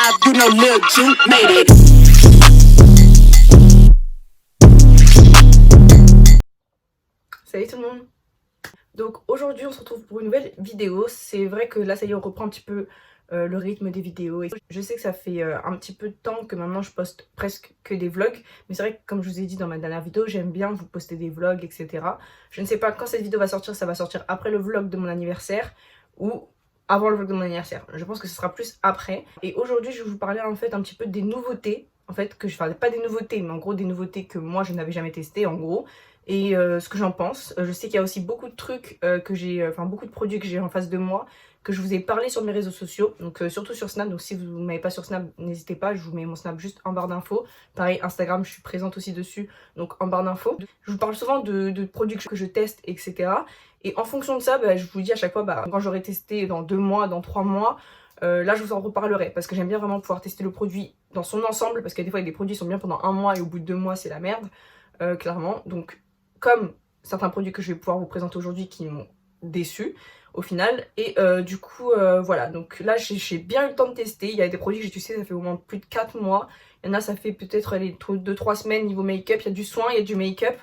live, you know Lil Ju made it. Salut tout le monde. Donc aujourd'hui on se retrouve pour une nouvelle vidéo. C'est vrai que là ça y est, on reprend un petit peu le rythme des vidéos. Et je sais que ça fait un petit peu de temps que maintenant je poste presque que des vlogs. Mais c'est vrai que comme je vous ai dit dans ma dernière vidéo, j'aime bien vous poster des vlogs, etc. Je ne sais pas quand cette vidéo va sortir, ça va sortir après le vlog de mon anniversaire ou avant le vlog de mon anniversaire. Je pense que ce sera plus après. Et aujourd'hui je vais vous parler en fait un petit peu des nouveautés. En fait, que je parlais pas des nouveautés, mais en gros des nouveautés que moi je n'avais jamais testées en gros. Et ce que j'en pense. Je sais qu'il y a aussi beaucoup de trucs que j'ai, enfin beaucoup de produits que j'ai en face de moi, que je vous ai parlé sur mes réseaux sociaux, donc surtout sur Snap. Donc si vous ne m'avez pas sur Snap, n'hésitez pas, je vous mets mon Snap juste en barre d'infos. Pareil, Instagram, je suis présente aussi dessus, donc en barre d'infos. Je vous parle souvent de produits que je teste, etc. Et en fonction de ça, bah, je vous dis à chaque fois, bah, quand j'aurai testé dans 2 mois, dans 3 mois, là je vous en reparlerai, parce que j'aime bien vraiment pouvoir tester le produit dans son ensemble, parce que des fois il y a des produits qui sont bien pendant 1 mois et au bout de 2 mois c'est la merde, clairement. Donc comme certains produits que je vais pouvoir vous présenter aujourd'hui qui m'ont déçu au final. Et du coup voilà, donc là j'ai bien eu le temps de tester. Il y a des produits que j'ai testés, ça fait au moins plus de 4 mois. Il y en a ça fait peut-être 2-3 semaines niveau make-up. Il y a du soin, il y a du make-up.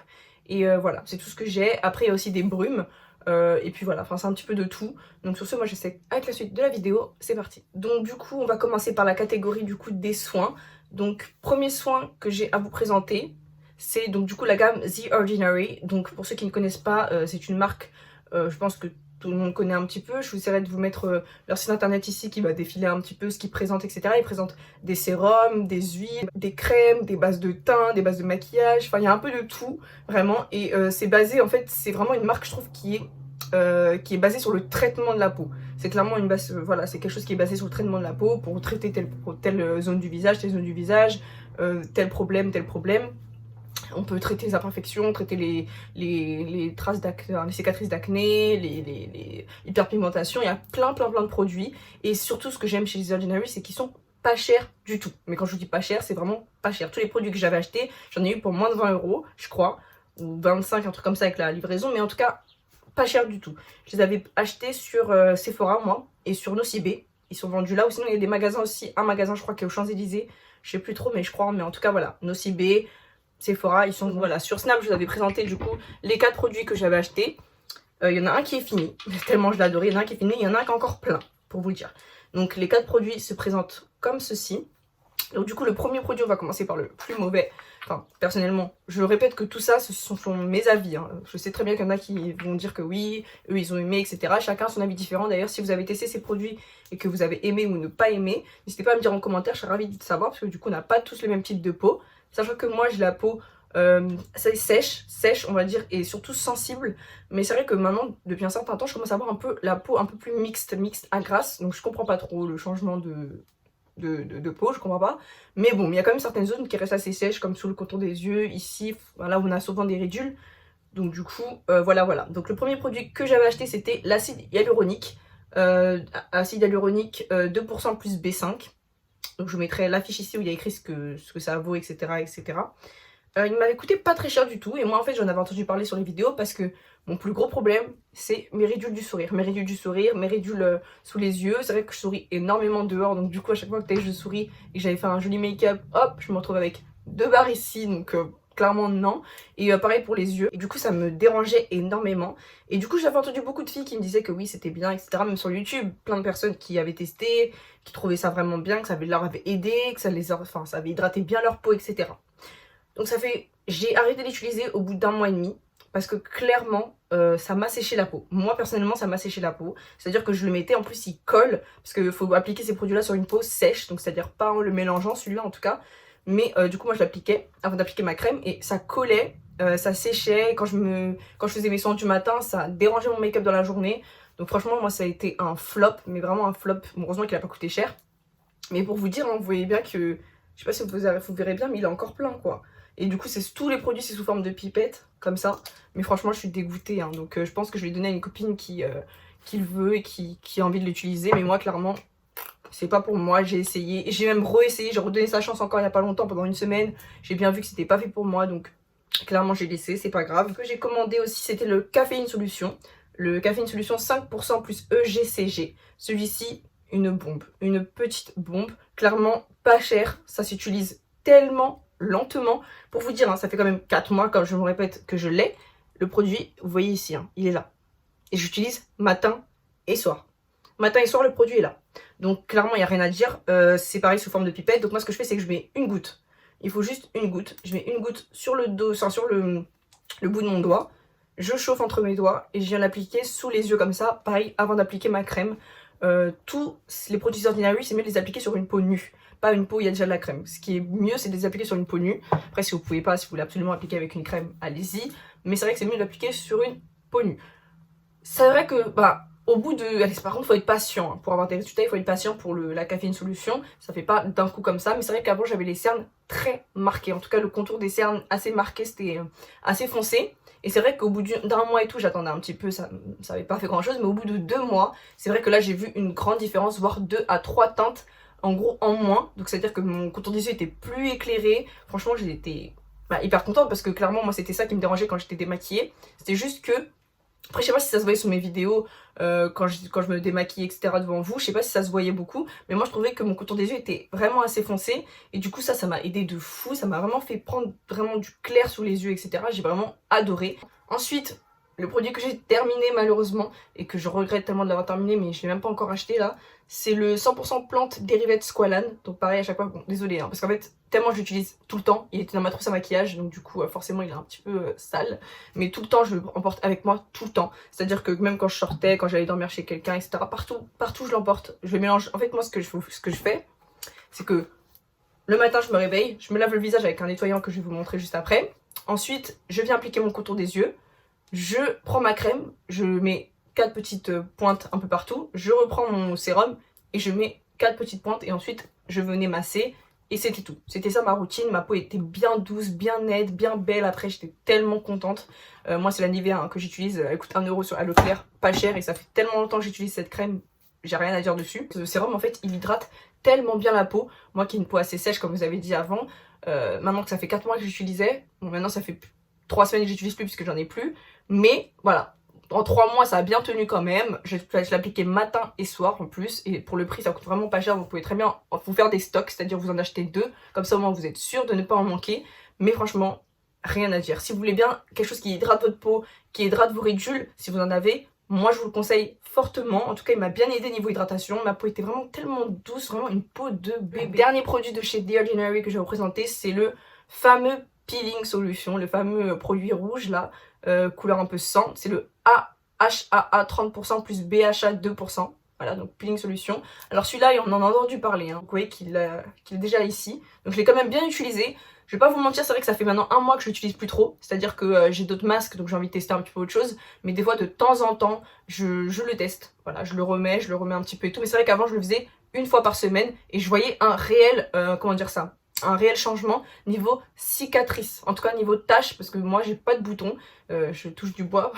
Et voilà, c'est tout ce que j'ai. Après il y a aussi des brumes. Et puis voilà, enfin c'est un petit peu de tout. Donc sur ce, moi j'essaie avec la suite de la vidéo, c'est parti. Donc du coup on va commencer par la catégorie du coup des soins. Donc premier soin que j'ai à vous présenter, c'est donc du coup la gamme The Ordinary. Donc pour ceux qui ne connaissent pas, c'est une marque, je pense que tout le monde connaît un petit peu. Je vous essaierai de vous mettre leur site internet ici qui va défiler un petit peu ce qu'ils présentent, etc. Ils présentent des sérums, des huiles, des crèmes, des bases de teint, des bases de maquillage. Enfin il y a un peu de tout vraiment. Et c'est basé, en fait c'est vraiment une marque je trouve qui est basée sur le traitement de la peau. C'est clairement une base, voilà, c'est quelque chose qui est basé sur le traitement de la peau pour traiter telle zone du visage, telle zone du visage, tel problème, tel problème. On peut traiter les imperfections, traiter les traces d'acné, les cicatrices d'acné, les hyperpigmentations. Il y a plein de produits. Et surtout, ce que j'aime chez The Ordinary, c'est qu'ils sont pas chers du tout. Mais quand je vous dis pas cher, c'est vraiment pas cher. Tous les produits que j'avais achetés, j'en ai eu pour moins de 20 €, je crois. Ou 25, un truc comme ça avec la livraison. Mais en tout cas, pas cher du tout. Je les avais achetés sur Sephora, moi, et sur Nocibé. Ils sont vendus là. Ou sinon, il y a des magasins aussi. Un magasin, je crois, qui est aux Champs-Élysées. Je sais plus trop, mais je crois. Mais en tout cas, voilà. Nocibé, Sephora, ils sont, voilà. Sur Snap, je vous avais présenté du coup les 4 produits que j'avais achetés. Il y en a un qui est fini, tellement je l'adorais. Il y en a un qui est fini, il y en a un qui est encore plein, pour vous le dire. Donc les 4 produits se présentent comme ceci. Donc du coup, le premier produit, on va commencer par le plus mauvais. Enfin, personnellement, je répète que tout ça, ce sont mes avis. Hein. Je sais très bien qu'il y en a qui vont dire que oui, eux, ils ont aimé, etc. Chacun son avis différent. D'ailleurs, si vous avez testé ces produits et que vous avez aimé ou ne pas aimé, n'hésitez pas à me dire en commentaire, je serais ravie de savoir, parce que du coup, on n'a pas tous le même type de peau. Sachant que moi, j'ai la peau sèche, on va dire, et surtout sensible. Mais c'est vrai que maintenant, depuis un certain temps, je commence à avoir un peu la peau un peu plus mixte à grasse. Donc je comprends pas trop le changement de peau, je comprends pas. Mais bon, il y a quand même certaines zones qui restent assez sèches, comme sous le contour des yeux, ici, là où on a souvent des ridules. Donc du coup, voilà. Donc le premier produit que j'avais acheté, c'était l'acide hyaluronique. Acide hyaluronique 2% plus B5. Donc je vous mettrai l'affiche ici où il y a écrit ce que ça vaut, etc. Il m'avait coûté pas très cher du tout. Et moi en fait j'en avais entendu parler sur les vidéos parce que mon plus gros problème c'est mes ridules du sourire. Mes ridules sous les yeux. C'est vrai que je souris énormément dehors. Donc du coup à chaque fois que je souris et que j'avais fait un joli make-up, hop, je me retrouve avec 2 barres ici. Donc clairement non. Et pareil pour les yeux. Et du coup ça me dérangeait énormément. Et du coup j'avais entendu beaucoup de filles qui me disaient que oui c'était bien, etc. Même sur YouTube, plein de personnes qui avaient testé, qui trouvaient ça vraiment bien, que ça leur avait aidé, que ça ça avait hydraté bien leur peau, etc. Donc j'ai arrêté d'utiliser au bout d'1 mois et demi. Parce que clairement, ça m'a séché la peau. Moi, personnellement, ça m'a séché la peau. C'est-à-dire que je le mettais, en plus, il colle. Parce qu'il faut appliquer ces produits-là sur une peau sèche. Donc, c'est-à-dire pas en le mélangeant, celui-là en tout cas. Mais du coup, moi, je l'appliquais avant d'appliquer ma crème. Et ça collait, ça séchait. Quand je faisais mes soins du matin, ça dérangeait mon make-up dans la journée. Donc, franchement, moi, ça a été un flop. Mais vraiment un flop. Bon, heureusement qu'il n'a pas coûté cher. Mais pour vous dire, hein, vous voyez bien que... Je sais pas si vous verrez bien, mais il est encore plein, quoi. Et du coup, tous les produits, c'est sous forme de pipette, comme ça. Mais franchement, je suis dégoûtée. Hein. Donc, je pense que je vais donner à une copine qui le veut et qui a envie de l'utiliser. Mais moi, clairement, c'est pas pour moi. J'ai essayé. J'ai même réessayé. J'ai redonné sa chance encore il y a pas longtemps, pendant 1 semaine. J'ai bien vu que c'était pas fait pour moi. Donc, clairement, j'ai laissé. C'est pas grave. Ce que j'ai commandé aussi, c'était le Caféine Solution. Le Caféine Solution 5% plus EGCG. Celui-ci, une bombe, une petite bombe, clairement pas chère, ça s'utilise tellement lentement. Pour vous dire, hein, ça fait quand même 4 mois, comme je me répète, que je l'ai. Le produit, vous voyez ici, hein, il est là. Et j'utilise matin et soir. Matin et soir, le produit est là. Donc clairement, il n'y a rien à dire. C'est pareil sous forme de pipette. Donc moi, ce que je fais, c'est que je mets une goutte. Il faut juste une goutte. Je mets une goutte sur le dos, enfin, sur le bout de mon doigt. Je chauffe entre mes doigts et je viens l'appliquer sous les yeux comme ça. Pareil, avant d'appliquer ma crème. Tous les produits Ordinary, c'est mieux de les appliquer sur une peau nue. Pas une peau où il y a déjà de la crème. Ce qui est mieux, c'est de les appliquer sur une peau nue. Après, si vous pouvez pas, si vous voulez absolument appliquer avec une crème, allez-y. Mais c'est vrai que c'est mieux de l'appliquer sur une peau nue. C'est vrai que, au bout de... Allez, par contre, il faut être patient. Hein. Pour avoir des résultats, il faut être patient pour la caféine solution. Ça fait pas d'un coup comme ça. Mais c'est vrai qu'avant, j'avais les cernes très marquées. En tout cas, le contour des cernes assez marqué, c'était assez foncé. Et c'est vrai qu'au bout d'un mois et tout, j'attendais un petit peu, ça n'avait pas fait grand chose. Mais au bout de 2 mois, c'est vrai que là, j'ai vu une grande différence, voire 2 à 3 teintes, en gros, en moins. Donc, c'est-à-dire que mon contour des yeux était plus éclairé. Franchement, j'étais hyper contente parce que clairement, moi, c'était ça qui me dérangeait quand j'étais démaquillée. C'était juste que... Après, je sais pas si ça se voyait sur mes vidéos quand je me démaquillais, etc. devant vous. Je sais pas si ça se voyait beaucoup. Mais moi, je trouvais que mon contour des yeux était vraiment assez foncé. Et du coup, ça m'a aidé de fou. Ça m'a vraiment fait prendre vraiment du clair sous les yeux, etc. J'ai vraiment adoré. Ensuite, le produit que j'ai terminé malheureusement, et que je regrette tellement de l'avoir terminé, mais je l'ai même pas encore acheté là, c'est le 100% plante Derivated Squalane. Donc pareil à chaque fois, bon désolé, hein, parce qu'en fait tellement je l'utilise tout le temps, il était dans ma trousse à maquillage, donc du coup forcément il est un petit peu sale, mais tout le temps je l'emporte avec moi tout le temps. C'est-à-dire que même quand je sortais, quand j'allais dormir chez quelqu'un, etc. Partout je l'emporte, je mélange. En fait moi ce que je fais, c'est que le matin je me réveille, je me lave le visage avec un nettoyant que je vais vous montrer juste après. Ensuite je viens appliquer mon contour des yeux. Je prends ma crème, je mets 4 petites pointes un peu partout, je reprends mon sérum et je mets 4 petites pointes et ensuite je venais masser et c'était tout. C'était ça ma routine, ma peau était bien douce, bien nette, bien belle, après j'étais tellement contente. Moi c'est la Nivea hein, que j'utilise, elle coûte 1 € sur Leclerc, pas cher et ça fait tellement longtemps que j'utilise cette crème, j'ai rien à dire dessus. Ce sérum en fait il hydrate tellement bien la peau, moi qui ai une peau assez sèche comme vous avez dit avant, maintenant que ça fait 4 mois que j'utilisais, bon maintenant ça fait 3 semaines que j'utilise plus puisque j'en ai plus. Mais voilà, en 3 mois ça a bien tenu quand même. Je l'appliquais matin et soir en plus. Et pour le prix ça coûte vraiment pas cher. Vous pouvez très bien vous faire des stocks, c'est-à-dire vous en achetez 2. Comme ça au moins vous êtes sûr de ne pas en manquer. Mais franchement, rien à dire. Si vous voulez bien quelque chose qui hydrate votre peau, qui hydrate vos ridules, si vous en avez, moi je vous le conseille fortement. En tout cas il m'a bien aidé niveau hydratation. Ma peau était vraiment tellement douce, vraiment une peau de bébé. Le dernier produit de chez The Ordinary que je vais vous présenter, c'est le fameux Peeling Solution, le fameux produit rouge là, couleur un peu sang. C'est le AHAA 30% plus BHA 2%. Voilà, donc Peeling Solution. Alors celui-là, on en a entendu parler, hein. Vous voyez qu'il est déjà ici. Donc je l'ai quand même bien utilisé. Je vais pas vous mentir, c'est vrai que ça fait maintenant 1 mois que je l'utilise plus trop. C'est-à-dire que j'ai d'autres masques, donc j'ai envie de tester un petit peu autre chose. Mais des fois, de temps en temps, je le teste. Voilà, je le remets un petit peu et tout. Mais c'est vrai qu'avant, je le faisais 1 fois par semaine. Et je voyais un réel, comment dire ça, un réel changement niveau cicatrice, en tout cas niveau tache, parce que moi j'ai pas de boutons, je touche du bois,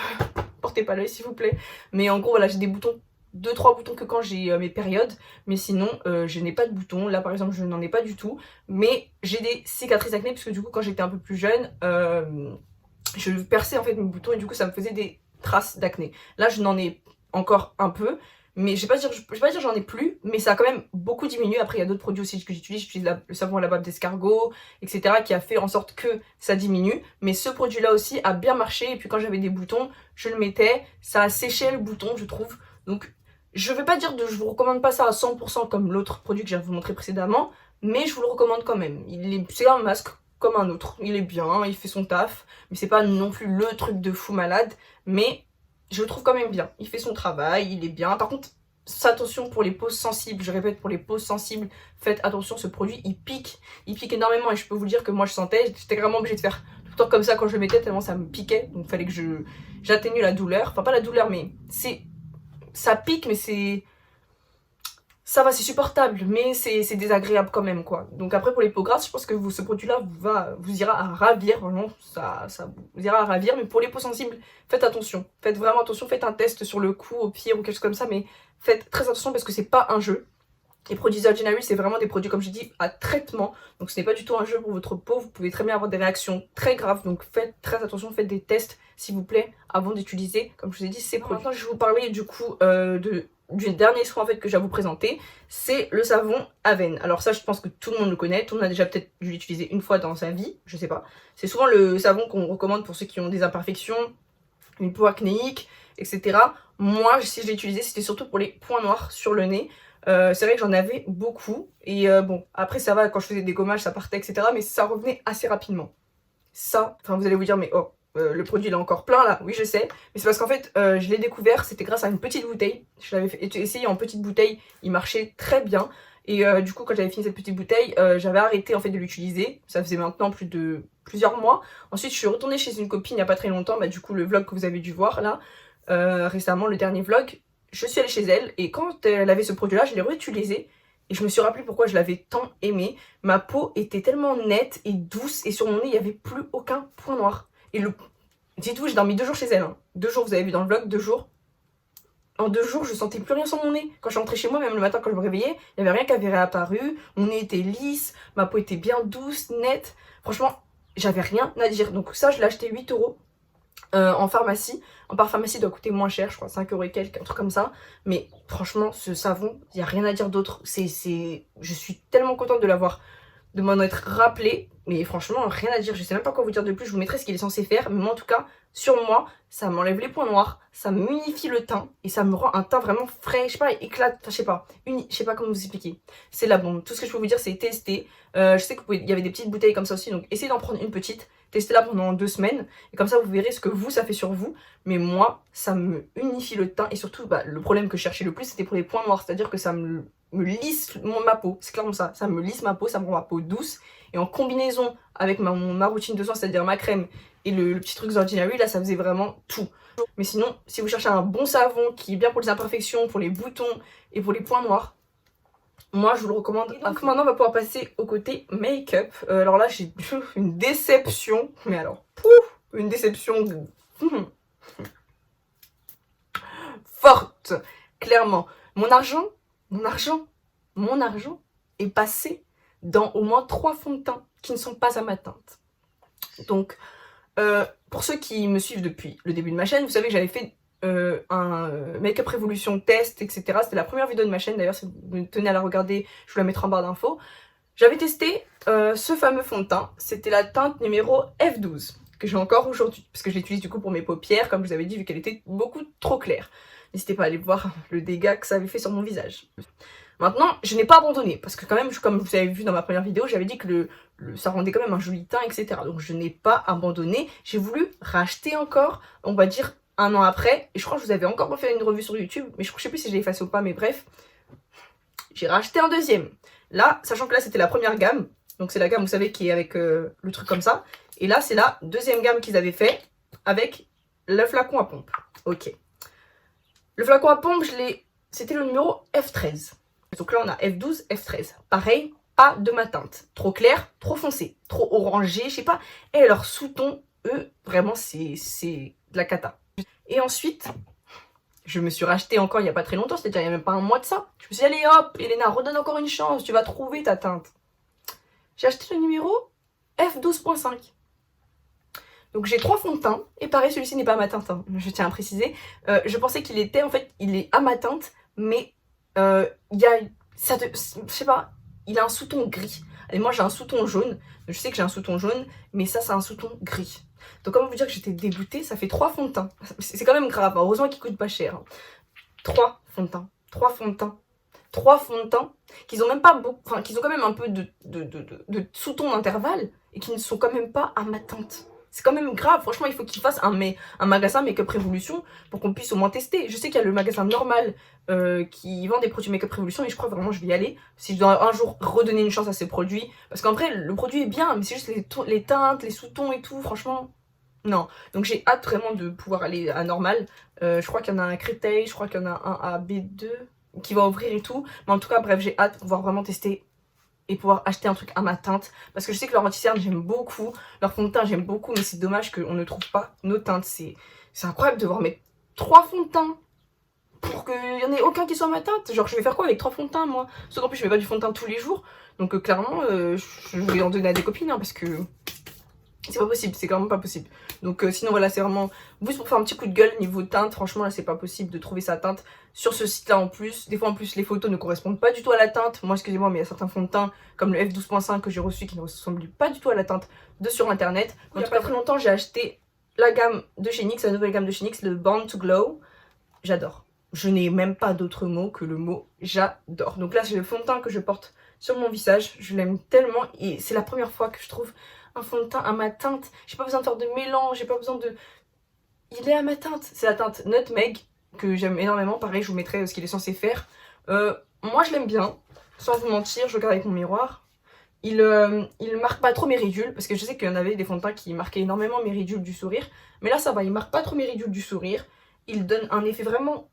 portez pas l'œil s'il vous plaît, mais en gros voilà, j'ai des boutons, 2-3 boutons que quand j'ai mes périodes, mais sinon je n'ai pas de boutons. Là par exemple je n'en ai pas du tout, mais j'ai des cicatrices d'acné, puisque du coup quand j'étais un peu plus jeune, je perçais en fait mes boutons et du coup ça me faisait des traces d'acné. Là je n'en ai encore un peu, mais je vais pas dire j'en ai plus, mais ça a quand même beaucoup diminué. Après il y a d'autres produits aussi que j'utilise le savon à la bave d'escargot, etc. qui a fait en sorte que ça diminue. Mais ce produit là aussi a bien marché, et puis quand j'avais des boutons, je le mettais, ça a séché le bouton je trouve. Donc je vais pas dire je vous recommande pas ça à 100% comme l'autre produit que j'ai vous montré précédemment, mais je vous le recommande quand même. C'est un masque comme un autre, il est bien, il fait son taf, mais c'est pas non plus le truc de fou malade, mais je le trouve quand même bien, il fait son travail, il est bien. Par contre, attention pour les peaux sensibles, je répète, pour les peaux sensibles, faites attention, ce produit il pique énormément, et je peux vous dire que moi je sentais, j'étais vraiment obligée de faire tout le temps comme ça quand je le mettais, tellement ça me piquait, donc il fallait que j'atténue la douleur, enfin pas la douleur, mais ça pique, mais ça va, c'est supportable, mais c'est désagréable quand même quoi. Donc après pour les peaux grasses, je pense que ce produit là vous ira à ravir, vraiment ça vous ira à ravir. Mais pour les peaux sensibles, faites attention, faites vraiment attention, faites un test sur le cou, au pied ou quelque chose comme ça, mais faites très attention parce que c'est pas un jeu. Les produits The Ordinary, c'est vraiment des produits, comme je dis, à traitement. Donc ce n'est pas du tout un jeu pour votre peau. Vous pouvez très bien avoir des réactions très graves. Donc faites très attention, faites des tests, s'il vous plaît, avant d'utiliser, comme je vous ai dit, ces produits. Maintenant, je vais vous parler du coup du dernier soin en fait que je vais vous présenter. C'est le savon Aven. Alors ça, je pense que tout le monde le connaît. Tout le monde a déjà peut-être dû l'utiliser une fois dans sa vie. Je sais pas. C'est souvent le savon qu'on recommande pour ceux qui ont des imperfections, une peau acnéique, etc. Moi, si je l'ai utilisé, c'était surtout pour les points noirs sur le nez. C'est vrai que j'en avais beaucoup. Et bon, après ça va, quand je faisais des gommages, ça partait, etc. Mais ça revenait assez rapidement. Ça, enfin vous allez vous dire, mais oh, le produit il est encore plein là. Oui, je sais. Mais c'est parce qu'en fait, je l'ai découvert, c'était grâce à une petite bouteille. Je l'avais essayé en petite bouteille, il marchait très bien. Et du coup, quand j'avais fini cette petite bouteille, j'avais arrêté en fait de l'utiliser. Ça faisait maintenant plusieurs mois. Ensuite, je suis retournée chez une copine il n'y a pas très longtemps. Bah, du coup, le vlog que vous avez dû voir là, récemment, le dernier vlog, je suis allée chez elle. Et quand elle avait ce produit-là, je l'ai réutilisé. Et je me suis rappelé pourquoi je l'avais tant aimé. Ma peau était tellement nette et douce. Et sur mon nez, il n'y avait plus aucun point noir. Et dites-vous, j'ai dormi 2 jours chez elle. Hein. 2 jours, vous avez vu dans le vlog, 2 jours. En 2 jours, je sentais plus rien sur mon nez. Quand je suis rentrée chez moi, même le matin quand je me réveillais, il n'y avait rien qui avait réapparu. Mon nez était lisse, ma peau était bien douce, nette. Franchement, j'avais rien à dire. Donc ça, je l'ai acheté 8 € en pharmacie. En pharmacie, il doit coûter moins cher, je crois 5 € et quelques, un truc comme ça. Mais franchement, ce savon, il n'y a rien à dire d'autre. Je suis tellement contente de m'en être rappelé. Mais franchement, rien à dire. Je sais même pas quoi vous dire de plus. Je vous mettrai ce qu'il est censé faire. Mais moi, en tout cas, sur moi, ça m'enlève les points noirs. Ça m'unifie le teint. Et ça me rend un teint vraiment frais. Je sais pas, éclate. Enfin, je sais pas comment vous expliquer. C'est la bombe. Tout ce que je peux vous dire, c'est tester. Je sais il y avait des petites bouteilles comme ça aussi. Donc, essayez d'en prendre une petite. Testez-la pendant 2 semaines. Et comme ça, vous verrez ce que ça fait sur vous. Mais moi, ça me unifie le teint. Et surtout, bah, le problème que je cherchais le plus, c'était pour les points noirs. C'est-à-dire que ça me lisse ma peau. C'est clairement ça. Ça me lisse ma peau. Ça me rend ma peau douce. Et en combinaison avec ma routine de soins, c'est-à-dire ma crème et le petit truc The Ordinary, là, ça faisait vraiment tout. Mais sinon, si vous cherchez un bon savon qui est bien pour les imperfections, pour les boutons et pour les points noirs, moi, je vous le recommande. Donc maintenant, on va pouvoir passer au côté make-up. Alors là, j'ai une déception. Mais alors, pouf, une déception forte. Clairement, mon argent est passé dans au moins 3 fonds de teint qui ne sont pas à ma teinte. Donc, pour ceux qui me suivent depuis le début de ma chaîne, vous savez que j'avais fait un Make-up Révolution test, etc. C'était la première vidéo de ma chaîne, d'ailleurs, si vous tenez à la regarder, je vous la mettrai en barre d'infos. J'avais testé ce fameux fond de teint, c'était la teinte numéro F12, que j'ai encore aujourd'hui, parce que je l'utilise du coup pour mes paupières, comme je vous avais dit, vu qu'elle était beaucoup trop claire. N'hésitez pas à aller voir le dégât que ça avait fait sur mon visage. Maintenant, je n'ai pas abandonné, parce que quand même, comme vous avez vu dans ma première vidéo, j'avais dit que ça rendait quand même un joli teint, etc. Donc je n'ai pas abandonné, j'ai voulu racheter encore, on va dire 1 an après, et je crois que je vous avais encore refait une revue sur YouTube, mais je sais plus si je l'ai effacé ou pas, mais bref, j'ai racheté un deuxième. Là, sachant que là c'était la première gamme, donc c'est la gamme, vous savez, qui est avec le truc comme ça, et là c'est la deuxième gamme qu'ils avaient fait, avec le flacon à pompe. Ok. Le flacon à pompe, c'était le numéro F13. Donc là, on a F12, F13. Pareil, pas de ma teinte. Trop clair, trop foncé, trop orangé, je sais pas. Et leurs sous-tons, eux, vraiment, c'est de la cata. Et ensuite, je me suis racheté encore il n'y a pas très longtemps, c'est-à-dire il n'y a même pas 1 mois de ça. Je me suis dit, allez hop, Elena, redonne encore une chance, tu vas trouver ta teinte. J'ai acheté le numéro F12.5. Donc j'ai 3 fonds de teint, et pareil, celui-ci n'est pas à ma teinte, hein, je tiens à préciser. Je pensais qu'il était, en fait, il est à ma teinte, mais il y a, je sais pas, il a un sous-ton gris. Et moi j'ai un sous-ton jaune, je sais que j'ai un sous-ton jaune, mais ça c'est un sous-ton gris. Donc comment vous dire que j'étais dégoûtée, ça fait 3 fonds de teint. C'est quand même grave, heureusement qu'ils coûtent pas cher. Hein. 3 fonds de teint, 3 fonds de teint. 3 fonds de teint, qu'ils ont même pas beaucoup, enfin qu'ils ont quand même un peu de sous-ton d'intervalle, et qui ne sont quand même pas à ma teinte. C'est quand même grave, franchement il faut qu'ils fassent un magasin Make-up Révolution pour qu'on puisse au moins tester. Je sais qu'il y a le magasin normal qui vend des produits Make-up Révolution et je crois vraiment que je vais y aller. Si je dois un jour redonner une chance à ces produits. Parce qu'en vrai le produit est bien, mais c'est juste les teintes, les sous-tons et tout, franchement, non. Donc j'ai hâte vraiment de pouvoir aller à normal. Je crois qu'il y en a un à Créteil, je crois qu'il y en a un à B2 qui va ouvrir et tout. Mais en tout cas bref, j'ai hâte de pouvoir vraiment tester et pouvoir acheter un truc à ma teinte. Parce que je sais que leur anti-cerne j'aime beaucoup, leur fond de teint j'aime beaucoup, mais c'est dommage qu'on ne trouve pas nos teintes. C'est incroyable de devoir mettre 3 fonds de teint pour qu'il y en ait aucun qui soit à ma teinte. Genre je vais faire quoi avec 3 fonds de teint moi? Sauf qu'en plus je mets pas du fond de teint tous les jours. Donc clairement je vais en donner à des copines hein, parce que c'est pas possible, c'est clairement pas possible. Donc sinon voilà, c'est vraiment juste pour faire un petit coup de gueule niveau teinte. Franchement là c'est pas possible de trouver sa teinte sur ce site là en plus. Des fois en plus les photos ne correspondent pas du tout à la teinte. Moi excusez-moi mais il y a certains fonds de teint comme le F12.5 que j'ai reçu qui ne ressemblent pas du tout à la teinte de sur internet. Donc, il y a pas très longtemps j'ai acheté la gamme de chez NYX, la nouvelle gamme de chez NYX, le Born to Glow. J'adore. Je n'ai même pas d'autre mot que le mot j'adore. Donc là j'ai le fond de teint que je porte sur mon visage. Je l'aime tellement et c'est la première fois que je trouve un fond de teint à ma teinte. J'ai pas besoin de faire de mélange, j'ai pas besoin de... Il est à ma teinte. C'est la teinte Nutmeg que j'aime énormément. Pareil, je vous mettrai ce qu'il est censé faire. Moi, je l'aime bien. Sans vous mentir, je regarde avec mon miroir. Il marque pas trop mes ridules. Parce que je sais qu'il y en avait des fonds de teint qui marquaient énormément mes ridules du sourire. Mais là, ça va. Il marque pas trop mes ridules du sourire. Il donne un effet vraiment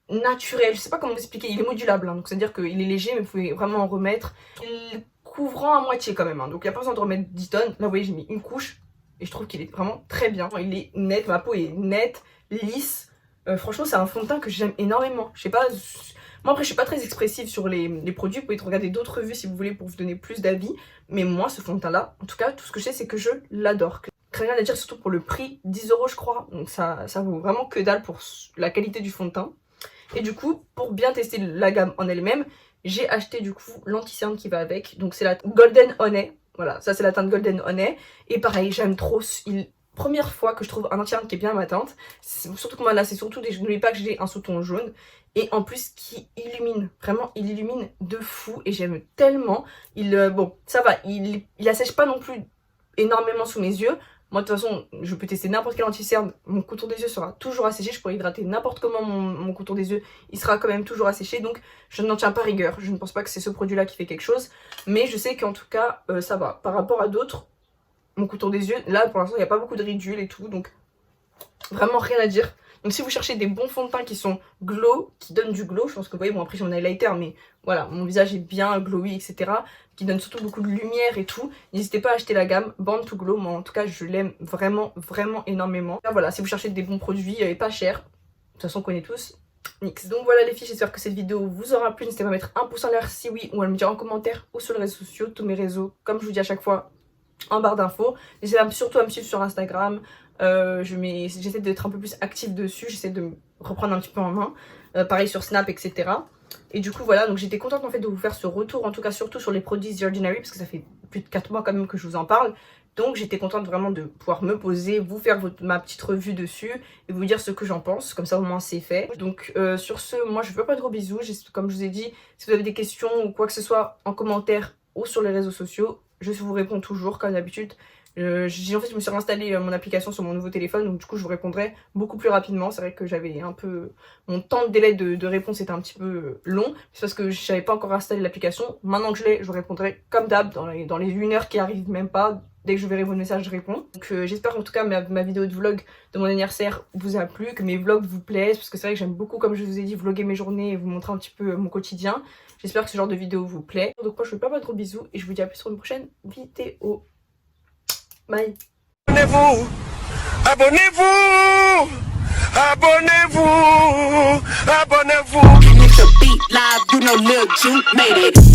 naturel. Je sais pas comment vous expliquer. Il est modulable. Hein, donc, c'est-à-dire qu'il est léger, mais vous pouvez vraiment en remettre. Il couvrant à moitié quand même, hein. Donc il n'y a pas besoin de remettre 10 tonnes. Là vous voyez j'ai mis une couche et je trouve qu'il est vraiment très bien. Il est net, ma peau est nette, lisse. Franchement c'est un fond de teint que j'aime énormément. Je sais pas, moi après je suis pas très expressive sur les produits. Vous pouvez regarder d'autres revues si vous voulez pour vous donner plus d'avis. Mais moi ce fond de teint là, en tout cas tout ce que je sais c'est que je l'adore. Rien à dire surtout pour le prix, 10 € je crois. Donc ça vaut vraiment que dalle pour la qualité du fond de teint. Et du coup pour bien tester la gamme en elle-même, j'ai acheté du coup l'anti-cerne qui va avec. Donc c'est la Golden Honey. Voilà, ça c'est la teinte Golden Honey. Et pareil, j'aime trop. Première fois que je trouve un anti-cerne qui est bien à ma teinte. Surtout que moi là, c'est surtout des... N'oubliez pas que j'ai un sous-ton jaune. Et en plus qui illumine. Vraiment, il illumine de fou. Et j'aime tellement. Bon, ça va. Il assèche pas non plus énormément sous mes yeux. Moi de toute façon je peux tester n'importe quel anti-cerne, mon contour des yeux sera toujours asséché, je pourrais hydrater n'importe comment mon contour des yeux, il sera quand même toujours asséché, donc je n'en tiens pas rigueur. Je ne pense pas que c'est ce produit là qui fait quelque chose, mais je sais qu'en tout cas ça va. Par rapport à d'autres, mon contour des yeux, là pour l'instant il n'y a pas beaucoup de ridules et tout, donc vraiment rien à dire. Donc si vous cherchez des bons fonds de teint qui sont glow, qui donnent du glow, je pense que vous voyez, bon après j'ai mon highlighter, mais voilà, mon visage est bien glowy, etc. Qui donne surtout beaucoup de lumière et tout. N'hésitez pas à acheter la gamme Born to Glow, moi en tout cas je l'aime vraiment, vraiment énormément. Là, voilà, si vous cherchez des bons produits et pas chers, de toute façon on connaît tous NYX. Donc voilà les filles, j'espère que cette vidéo vous aura plu. N'hésitez pas à mettre un pouce en l'air si oui, ou à me dire en commentaire ou sur les réseaux sociaux, tous mes réseaux, comme je vous dis à chaque fois, en barre d'infos. N'hésitez surtout à me suivre sur Instagram. J'essaie d'être un peu plus active dessus, j'essaie de me reprendre un petit peu en main, pareil sur Snap, etc. Et du coup voilà, donc j'étais contente en fait de vous faire ce retour, en tout cas surtout sur les produits The Ordinary, parce que ça fait plus de 4 mois quand même que je vous en parle. Donc j'étais contente vraiment de pouvoir me poser, vous faire ma petite revue dessus et vous dire ce que j'en pense, comme ça au moins c'est fait. Donc sur ce, moi je vous fais pas de gros bisous, comme je vous ai dit, si vous avez des questions ou quoi que ce soit en commentaire ou sur les réseaux sociaux, je vous réponds toujours comme d'habitude. En fait je me suis réinstallé mon application sur mon nouveau téléphone, donc du coup je vous répondrai beaucoup plus rapidement. C'est vrai que j'avais un peu... Mon temps de délai de réponse était un petit peu long, c'est parce que je n'avais pas encore installé l'application. Maintenant que je l'ai, je vous répondrai comme d'hab dans les 1 heure qui arrivent, même pas. Dès que je verrai vos messages, je réponds. Donc j'espère en tout cas ma vidéo de vlog de mon anniversaire vous a plu, que mes vlogs vous plaisent, parce que c'est vrai que j'aime beaucoup, comme je vous ai dit, vlogger mes journées et vous montrer un petit peu mon quotidien. J'espère que ce genre de vidéo vous plaît. Donc moi je vous fais pas de gros bisous et je vous dis à plus sur une prochaine vidéo. Bye. Abonnez-vous, abonnez-vous, abonnez-vous, abonnez-vous. Make the beat live, you know Lil Juke made it.